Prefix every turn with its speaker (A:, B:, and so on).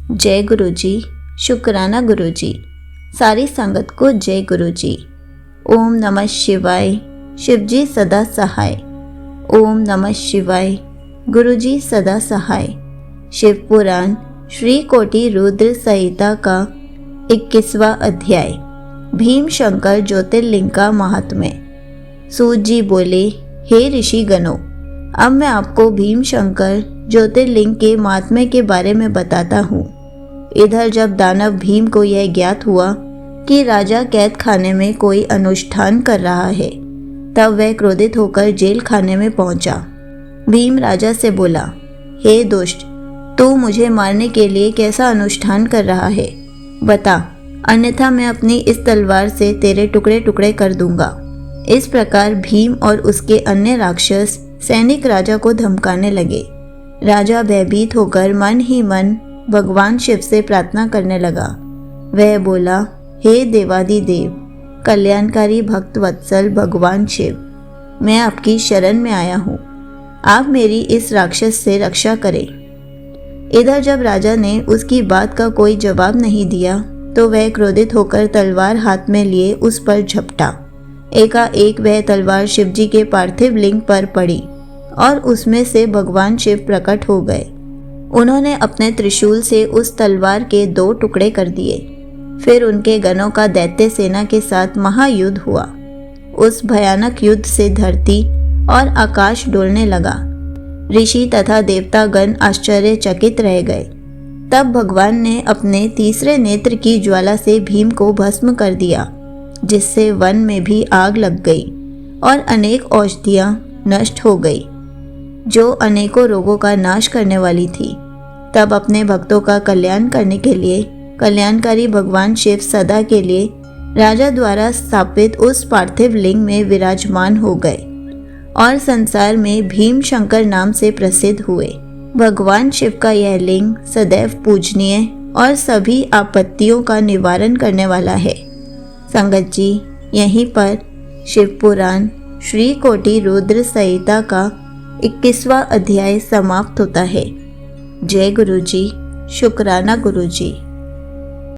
A: जय गुरु जी, शुक्राना गुरु जी। सारी संगत को जय गुरु जी। ओम नमः शिवाय, शिव जी सदा सहाय। ओम नमः शिवाय, गुरु जी सदा सहाय। शिव पुराण श्री कोटि रुद्र संहिता का 21वां अध्याय, भीम शंकर ज्योतिर्लिंग का महात्म्य। सूत जी बोले, हे ऋषि गणों, अब मैं आपको भीम शंकर ज्योतिर्लिंग के महात्म्य के बारे में बताता हूँ। इधर जब दानव भीम को यह ज्ञात हुआ कि राजा कैद खाने में कोई अनुष्ठान कर रहा है, तब वह क्रोधित होकर जेल खाने में पहुंचा। भीम राजा से बोला, हे दुष्ट, तू मुझे मारने के लिए कैसा अनुष्ठान कर रहा है, बता, अन्यथा मैं अपनी इस तलवार से तेरे टुकड़े टुकड़े कर दूंगा। इस प्रकार भीम और उसके अन्य राक्षस सैनिक राजा को धमकाने लगे। राजा भयभीत होकर मन ही मन भगवान शिव से प्रार्थना करने लगा। वह बोला, हे देवादिदेव, कल्याणकारी भक्त वत्सल भगवान शिव, मैं आपकी शरण में आया हूँ, आप मेरी इस राक्षस से रक्षा करें। इधर जब राजा ने उसकी बात का कोई जवाब नहीं दिया, तो वह क्रोधित होकर तलवार हाथ में लिए उस पर झपटा। एकाएक वह तलवार शिवजी के पार्थिव लिंग पर पड़ी और उसमें से भगवान शिव प्रकट हो गए। उन्होंने अपने त्रिशूल से उस तलवार के 2 टुकड़े कर दिए। फिर उनके गणों का दैत्य सेना के साथ महायुद्ध हुआ। उस भयानक युद्ध से धरती और आकाश डोलने लगा। ऋषि तथा देवतागण आश्चर्यचकित रह गए। तब भगवान ने अपने तीसरे नेत्र की ज्वाला से भीम को भस्म कर दिया, जिससे वन में भी आग लग गई और अनेक औषधियां नष्ट हो गई, जो अनेकों रोगों का नाश करने वाली थी। तब अपने भक्तों का कल्याण करने के लिए कल्याणकारी भगवान शिव सदा के लिए राजा द्वारा स्थापित उस पार्थिव लिंग में विराजमान हो गए और संसार में भीम शंकर नाम से प्रसिद्ध हुए। भगवान शिव का यह लिंग सदैव पूजनीय और सभी आपत्तियों का निवारण करने वाला है। संगत जी, यहीं पर शिव पुराण श्री कोटि रुद्र संहिता का 21वां अध्याय समाप्त होता है। जय गुरु जी, शुक्राना गुरु जी।